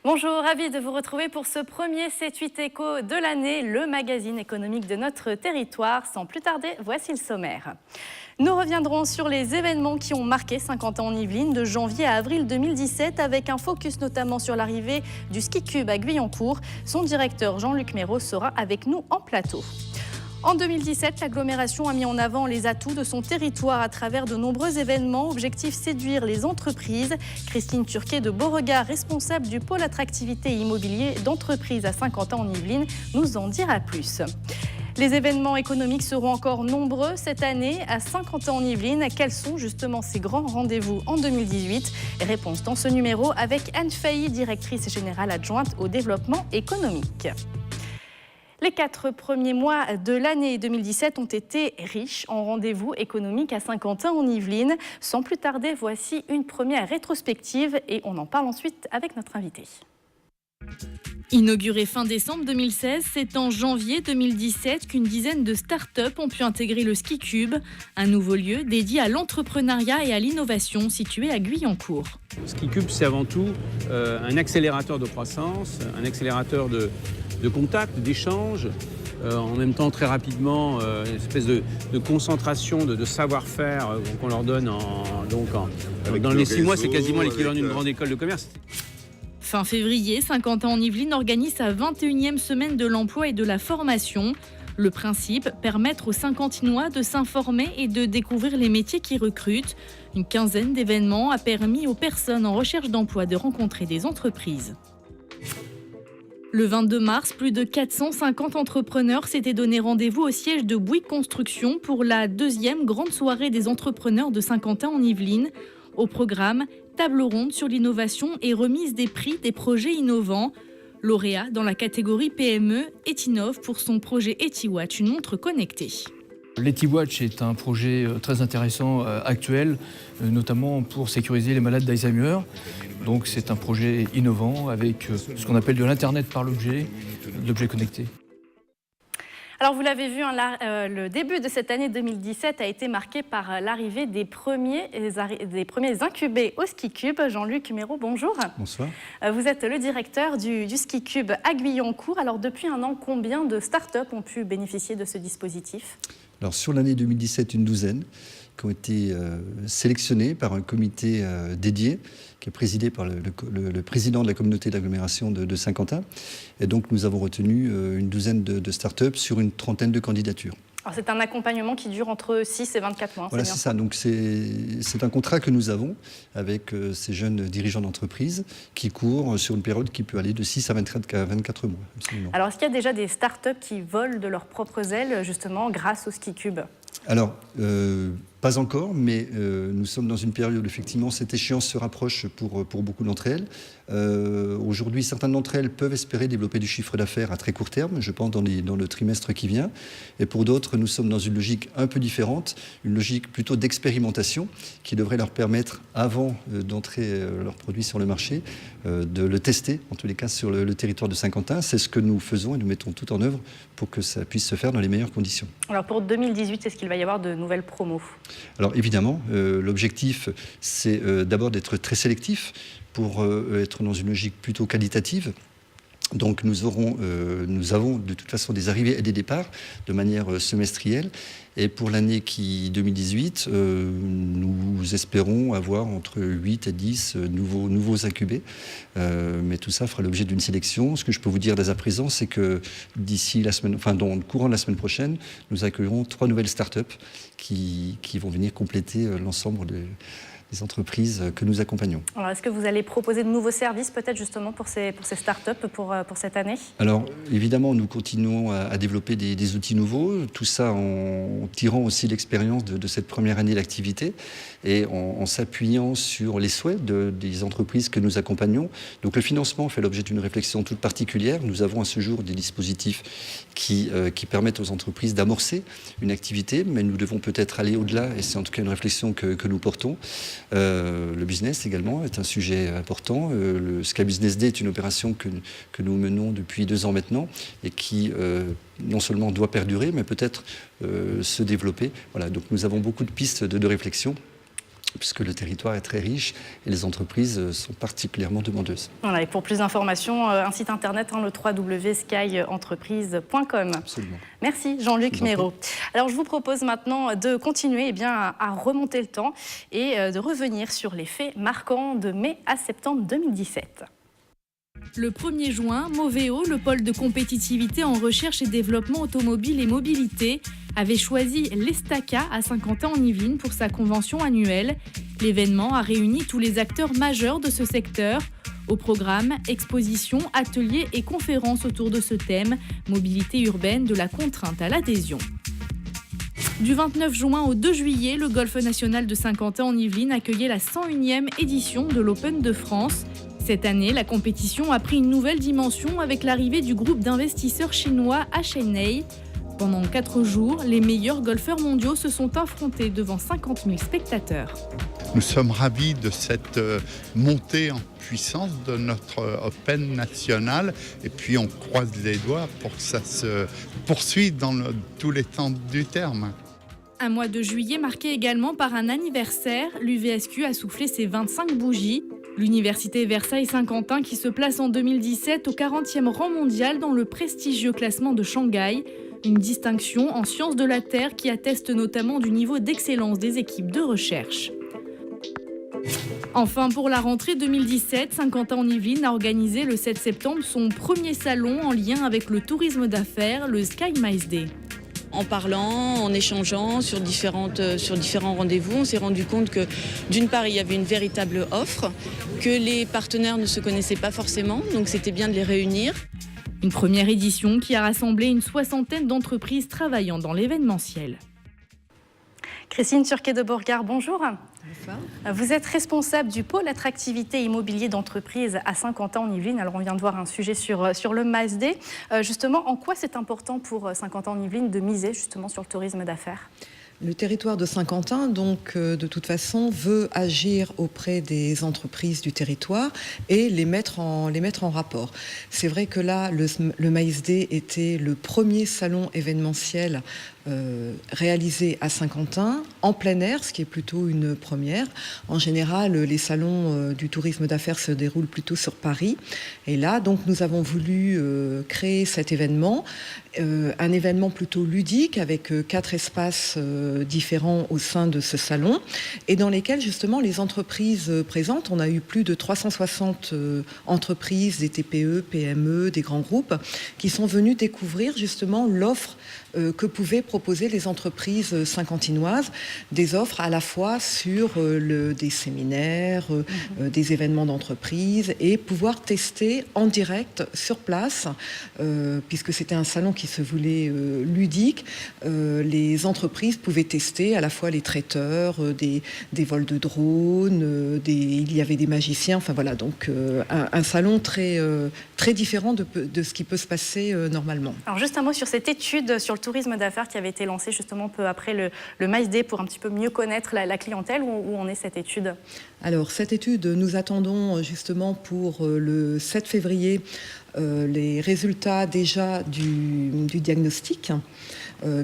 Bonjour, ravi de vous retrouver pour ce premier 7-8 écho de l'année, le magazine économique de notre territoire. Sans plus tarder, voici le sommaire. Nous reviendrons sur les événements qui ont marqué 50 ans en Yvelines de janvier à avril 2017 avec un focus notamment sur l'arrivée du ski cube à Guyancourt. Son directeur Jean-Luc Méraud sera avec nous en plateau. En 2017, l'agglomération a mis en avant les atouts de son territoire à travers de nombreux événements. Objectif séduire les entreprises. Christine Turquet de Beauregard, responsable du pôle attractivité et immobilier d'entreprise à 50 ans en Yvelines, nous en dira plus. Les événements économiques seront encore nombreux cette année à 50 ans en Yvelines. Quels sont justement ces grands rendez-vous en 2018 ? Réponse dans ce numéro avec Anne Failly, directrice générale adjointe au développement économique. Les 4 premiers mois de l'année 2017 ont été riches en rendez-vous économiques à Saint-Quentin en Yvelines. Sans plus tarder, voici une première rétrospective et on en parle ensuite avec notre invité. Inauguré fin décembre 2016, c'est en janvier 2017 qu'une dizaine de start-up ont pu intégrer le Ski Cube, un nouveau lieu dédié à l'entrepreneuriat et à l'innovation situé à Guyancourt. Le Ski Cube, c'est avant tout un accélérateur de croissance, un accélérateur de contact, d'échange, en même temps très rapidement une espèce de concentration de savoir-faire qu'on leur donne dans les 6 mois, c'est quasiment l'équivalent d'une grande école de commerce. Fin février, 50 ans en Yvelines organise sa 21e semaine de l'emploi et de la formation. Le principe, permettre aux Saint-Quentinois de s'informer et de découvrir les métiers qui recrutent. Une quinzaine d'événements a permis aux personnes en recherche d'emploi de rencontrer des entreprises. Le 22 mars, plus de 450 entrepreneurs s'étaient donné rendez-vous au siège de Bouygues Construction pour la 2e grande soirée des entrepreneurs de Saint-Quentin en Yvelines. Au programme, table ronde sur l'innovation et remise des prix des projets innovants. Lauréat dans la catégorie PME, Etinov pour son projet EtiWatch, une montre connectée. L'EtiWatch est un projet très intéressant actuel, notamment pour sécuriser les malades d'Alzheimer. Donc c'est un projet innovant avec ce qu'on appelle de l'Internet par l'objet, de l'objet connecté. Alors vous l'avez vu, le début de cette année 2017 a été marqué par l'arrivée des premiers incubés au Ski Cube. Jean-Luc Méraud, bonjour. Bonsoir. Vous êtes le directeur du Ski Cube à Guyancourt. Alors depuis un an, combien de start-up ont pu bénéficier de ce dispositif ? Alors sur l'année 2017, une douzaine qui ont été sélectionnés par un comité dédié qui est présidé par le président de la communauté d'agglomération de Saint-Quentin. Et donc nous avons retenu une douzaine de start-up sur une trentaine de candidatures. Alors c'est un accompagnement qui dure entre 6 et 24 mois. Voilà, c'est ça. Donc c'est un contrat que nous avons avec ces jeunes dirigeants d'entreprise qui courent sur une période qui peut aller de 6 à 24 mois. Absolument. Alors est-ce qu'il y a déjà des start-up qui volent de leurs propres ailes justement grâce au Ski Cube ? Alors, pas encore, mais nous sommes dans une période où effectivement cette échéance se rapproche pour beaucoup d'entre elles. Aujourd'hui, certaines d'entre elles peuvent espérer développer du chiffre d'affaires à très court terme, je pense dans le trimestre qui vient. Et pour d'autres, nous sommes dans une logique un peu différente, une logique plutôt d'expérimentation qui devrait leur permettre, avant d'entrer leurs produits sur le marché, de le tester, en tous les cas sur le territoire de Saint-Quentin. C'est ce que nous faisons et nous mettons tout en œuvre pour que ça puisse se faire dans les meilleures conditions. Alors pour 2018, est-ce qu'il va y avoir de nouvelles promos ? Alors évidemment, l'objectif, c'est d'abord d'être très sélectif pour être dans une logique plutôt qualitative. Donc nous avons de toute façon des arrivées et des départs de manière semestrielle. Et pour l'année 2018, nous espérons avoir entre 8 et 10 nouveaux incubés. Mais tout ça fera l'objet d'une sélection. Ce que je peux vous dire dès à présent, c'est que d'ici dans le courant de la semaine prochaine, nous accueillerons 3 nouvelles start-up qui vont venir compléter l'ensemble des entreprises que nous accompagnons. Alors, est-ce que vous allez proposer de nouveaux services peut-être justement pour ces start-up pour cette année ? Alors évidemment, nous continuons à développer des outils nouveaux, tout ça en tirant aussi l'expérience de cette première année d'activité et en s'appuyant sur les souhaits des entreprises que nous accompagnons. Donc le financement fait l'objet d'une réflexion toute particulière. Nous avons à ce jour des dispositifs qui permettent aux entreprises d'amorcer une activité, mais nous devons peut-être aller au-delà et c'est en tout cas une réflexion que nous portons. Le business également est un sujet important. Le Sky Business Day est une opération que nous menons depuis 2 ans maintenant et qui non seulement doit perdurer, mais peut-être se développer. Voilà, donc nous avons beaucoup de pistes de réflexion. puisque le territoire est très riche et les entreprises sont particulièrement demandeuses. Voilà, et pour plus d'informations, un site internet, le www.skyentreprise.com. Absolument. Merci Jean-Luc Méraud. Alors je vous propose maintenant de continuer à remonter le temps et de revenir sur les faits marquants de mai à septembre 2017. Le 1er juin, Moveo, le pôle de compétitivité en recherche et développement automobile et mobilité, avait choisi l'Estaca à Saint-Quentin-en-Yvelines pour sa convention annuelle. L'événement a réuni tous les acteurs majeurs de ce secteur. Au programme, expositions, ateliers et conférences autour de ce thème, mobilité urbaine de la contrainte à l'adhésion. Du 29 juin au 2 juillet, le Golf national de Saint-Quentin-en-Yvelines accueillait la 101e édition de l'Open de France. Cette année, la compétition a pris une nouvelle dimension avec l'arrivée du groupe d'investisseurs chinois HNA. Pendant 4 jours, les meilleurs golfeurs mondiaux se sont affrontés devant 50 000 spectateurs. Nous sommes ravis de cette montée en puissance de notre Open national et puis on croise les doigts pour que ça se poursuive dans tous les temps du terme. Un mois de juillet marqué également par un anniversaire, l'UVSQ a soufflé ses 25 bougies. L'Université Versailles-Saint-Quentin qui se place en 2017 au 40e rang mondial dans le prestigieux classement de Shanghai. Une distinction en sciences de la Terre qui atteste notamment du niveau d'excellence des équipes de recherche. Enfin, pour la rentrée 2017, Saint-Quentin-en-Yvelines a organisé le 7 septembre son premier salon en lien avec le tourisme d'affaires, le Sky Mice Day. En parlant, en échangeant sur différents rendez-vous, on s'est rendu compte que d'une part, il y avait une véritable offre, que les partenaires ne se connaissaient pas forcément, donc c'était bien de les réunir. Une première édition qui a rassemblé une 60aine d'entreprises travaillant dans l'événementiel. Christine Turquet de Borgard, bonjour. Bonsoir. Vous êtes responsable du pôle attractivité immobilier d'entreprise à Saint-Quentin-en-Yvelines. Alors on vient de voir un sujet sur le Mice Day. Justement, en quoi c'est important pour Saint-Quentin-en-Yvelines de miser justement sur le tourisme d'affaires ? Le territoire de Saint-Quentin, donc, de toute façon, veut agir auprès des entreprises du territoire et les mettre en rapport. C'est vrai que là, le Mice Day était le premier salon événementiel réalisé à Saint-Quentin, en plein air, ce qui est plutôt une première. En général, les salons du tourisme d'affaires se déroulent plutôt sur Paris. Et là, donc, nous avons voulu créer cet événement, un événement plutôt ludique, avec 4 espaces différents au sein de ce salon, et dans lesquels, justement, les entreprises présentes, on a eu plus de 360 entreprises, des TPE, PME, des grands groupes, qui sont venus découvrir, justement, l'offre que pouvaient proposer les entreprises saint-quentinoises, des offres à la fois sur des séminaires, des événements d'entreprise, et pouvoir tester en direct sur place, puisque c'était un salon qui se voulait ludique. Les entreprises pouvaient tester à la fois les traiteurs, des vols de drones, il y avait des magiciens, enfin voilà, donc un salon très différent de ce qui peut se passer normalement. Alors juste un mot sur cette étude sur le tourisme d'affaires qui avait été lancée justement peu après le Mice Day pour un petit peu mieux connaître la clientèle. Où en est cette étude ? Alors cette étude, nous attendons justement pour le 7 février les résultats déjà du diagnostic,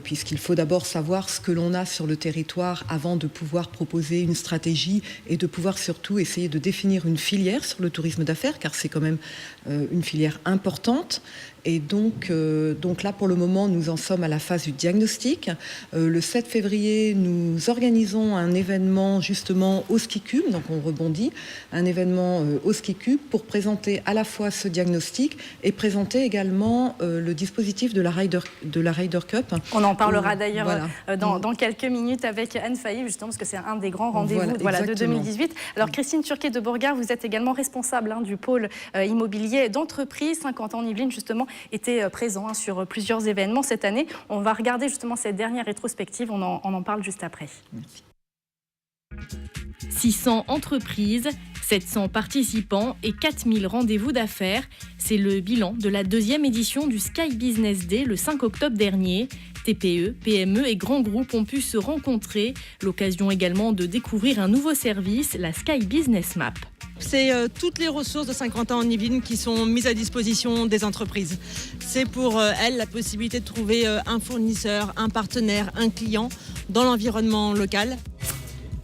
puisqu'il faut d'abord savoir ce que l'on a sur le territoire avant de pouvoir proposer une stratégie et de pouvoir surtout essayer de définir une filière sur le tourisme d'affaires, car c'est quand même une filière importante. Et donc là, pour le moment, nous en sommes à la phase du diagnostic. Le 7 février, nous organisons un événement justement au Ski Cube, donc on rebondit, un événement au Ski Cube pour présenter à la fois ce diagnostic et présenter également le dispositif de la Ryder Cup. On en parlera d'ailleurs dans quelques minutes avec Anne Failly, justement, parce que c'est un des grands rendez-vous de 2018. Alors Christine Turquet de Borgard, vous êtes également responsable du pôle immobilier d'entreprise. Saint-Quentin-en-Yvelines, justement, était présent sur plusieurs événements cette année. On va regarder justement cette dernière rétrospective, on en parle juste après. Merci. 600 entreprises, 700 participants et 4000 rendez-vous d'affaires. C'est le bilan de la 2e édition du Sky Business Day le 5 octobre dernier. TPE, PME et grands groupes ont pu se rencontrer. L'occasion également de découvrir un nouveau service, la Sky Business Map. C'est toutes les ressources de Saint-Quentin-en-Yvelines qui sont mises à disposition des entreprises. C'est pour elles la possibilité de trouver un fournisseur, un partenaire, un client dans l'environnement local.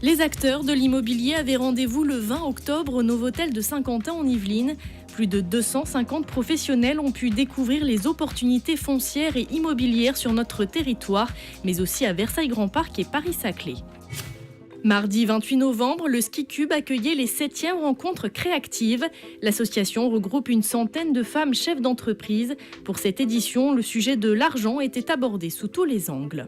Les acteurs de l'immobilier avaient rendez-vous le 20 octobre au Novotel de Saint-Quentin en Yvelines. Plus de 250 professionnels ont pu découvrir les opportunités foncières et immobilières sur notre territoire, mais aussi à Versailles-Grand-Parc et Paris-Saclay. Mardi 28 novembre, le Ski Cube accueillait les 7e rencontres créatives. L'association regroupe une centaine de femmes chefs d'entreprise. Pour cette édition, le sujet de l'argent était abordé sous tous les angles.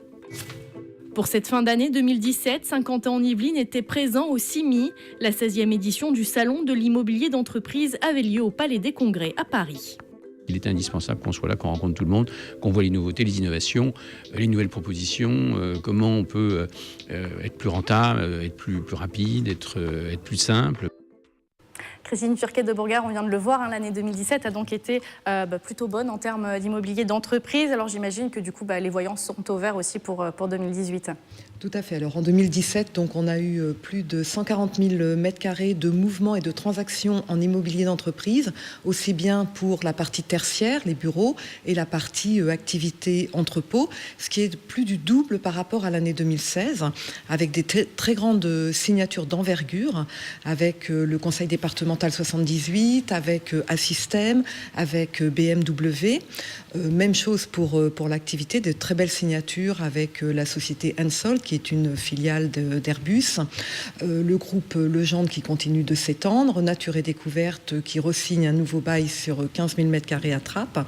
Pour cette fin d'année 2017, Saint-Quentin-en-Yvelines était présent au CIMI. La 16e édition du Salon de l'immobilier d'entreprise avait lieu au Palais des Congrès à Paris. Il est indispensable qu'on soit là, qu'on rencontre tout le monde, qu'on voit les nouveautés, les innovations, les nouvelles propositions, comment on peut être plus rentable, être plus rapide, être plus simple. Christine Turquet de Bourgard, on vient de le voir, l'année 2017 a donc été plutôt bonne en termes d'immobilier d'entreprise. Alors j'imagine que du coup, les voyants sont au vert aussi pour 2018. Tout à fait. Alors en 2017, donc, on a eu plus de 140 000 mètres carrés de mouvements et de transactions en immobilier d'entreprise, aussi bien pour la partie tertiaire, les bureaux, et la partie activité entrepôt, ce qui est plus du double par rapport à l'année 2016, avec des très grandes signatures d'envergure, avec le conseil départemental 78, avec Assystem, avec BMW. Même chose pour l'activité, de très belles signatures avec la société Ensol, qui est une filiale d'Airbus, le groupe Legendre qui continue de s'étendre, Nature et Découverte qui re-signe un nouveau bail sur 15 000 m² à Trappes.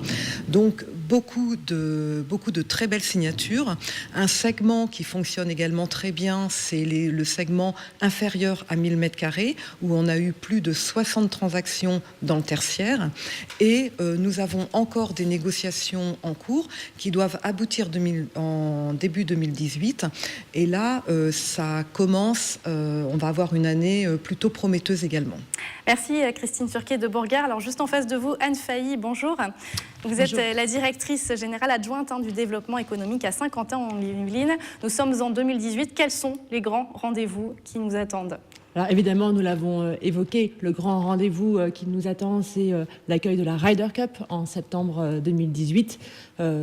Donc beaucoup de très belles signatures. Un segment qui fonctionne également très bien, c'est le segment inférieur à 1000 m², où on a eu plus de 60 transactions dans le tertiaire. Et nous avons encore des négociations en cours qui doivent aboutir en début 2018. Et là, ça commence, on va avoir une année plutôt prometteuse également. Merci Christine Turquet de Bourgard. Alors juste en face de vous, Anne Failly, bonjour. Vous êtes la directrice générale adjointe du développement économique à Saint-Quentin-en-Yvelines. Nous sommes en 2018. Quels sont les grands rendez-vous qui nous attendent ? Alors évidemment, nous l'avons évoqué, le grand rendez-vous qui nous attend, c'est l'accueil de la Ryder Cup en septembre 2018.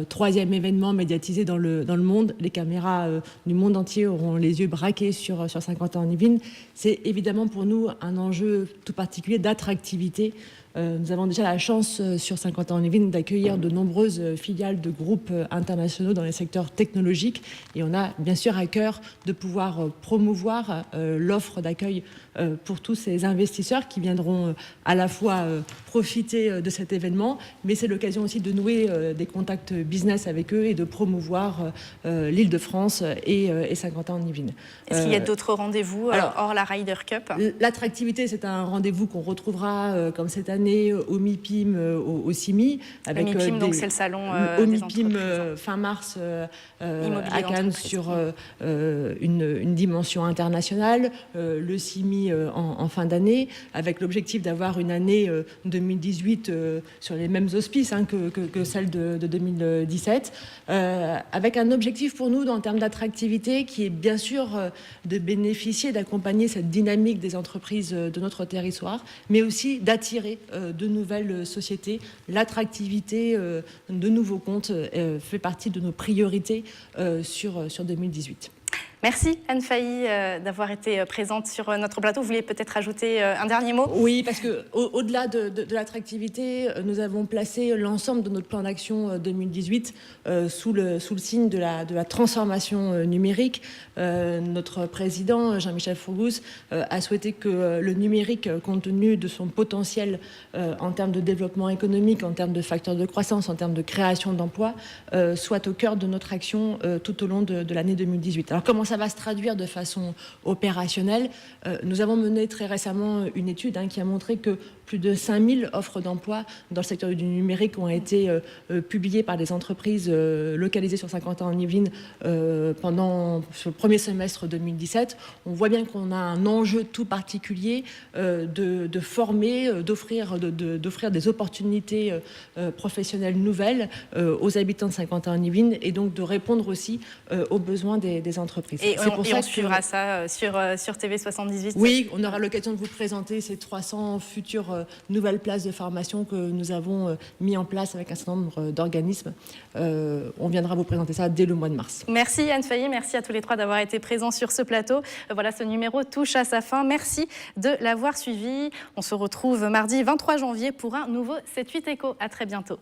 Troisième événement médiatisé dans le monde. Les caméras du monde entier auront les yeux braqués sur Saint-Quentin-en-Yvelines. C'est évidemment pour nous un enjeu tout particulier d'attractivité. Nous avons déjà la chance sur Saint-Quentin-en-Yvelines d'accueillir de nombreuses filiales de groupes internationaux dans les secteurs technologiques et on a bien sûr à cœur de pouvoir promouvoir l'offre d'accueil pour tous ces investisseurs qui viendront à la fois profiter de cet événement, mais c'est l'occasion aussi de nouer des contacts business avec eux et de promouvoir l'Île-de-France et Saint-Quentin-en-Yvelines. Est-ce qu'il y a d'autres rendez-vous hors la Ryder Cup ? L'attractivité, c'est un rendez-vous qu'on retrouvera comme cette année au MIPIM, au CIMI. Avec le MIPIM, donc c'est le salon au des MIPIM entreprises. fin mars à Cannes sur une dimension internationale. Le CIMI en fin d'année, avec l'objectif d'avoir une année 2018 sur les mêmes auspices que celle de 2017, avec un objectif pour nous en termes d'attractivité qui est bien sûr de bénéficier, d'accompagner cette dynamique des entreprises de notre territoire, mais aussi d'attirer de nouvelles sociétés. L'attractivité de nouveaux comptes fait partie de nos priorités sur 2018. Merci Anne Failly d'avoir été présente sur notre plateau. Vous voulez peut-être ajouter un dernier mot ? Oui, parce qu'au-delà de l'attractivité, nous avons placé l'ensemble de notre plan d'action 2018 sous le signe de la transformation numérique. Notre président, Jean-Michel Fourgousse, a souhaité que le numérique, compte tenu de son potentiel en termes de développement économique, en termes de facteurs de croissance, en termes de création d'emplois, soit au cœur de notre action tout au long de l'année 2018. Alors comment ça va se traduire de façon opérationnelle ? Nous avons mené très récemment une étude qui a montré que plus de 5000 offres d'emploi dans le secteur du numérique ont été publiées par des entreprises localisées sur Saint-Quentin-en-Yvelines pendant le premier semestre 2017. On voit bien qu'on a un enjeu tout particulier de former, d'offrir des opportunités professionnelles nouvelles aux habitants de Saint-Quentin-en-Yvelines et donc de répondre aussi aux besoins des entreprises. Et on suivra ça sur TV78. Oui, on aura l'occasion de vous présenter ces 300 futures nouvelles places de formation que nous avons mis en place avec un certain nombre d'organismes. On viendra vous présenter ça dès le mois de mars. Merci Anne Fayet, merci à tous les trois d'avoir été présents sur ce plateau. Voilà, ce numéro touche à sa fin. Merci de l'avoir suivi. On se retrouve mardi 23 janvier pour un nouveau 7-8 Éco. À très bientôt.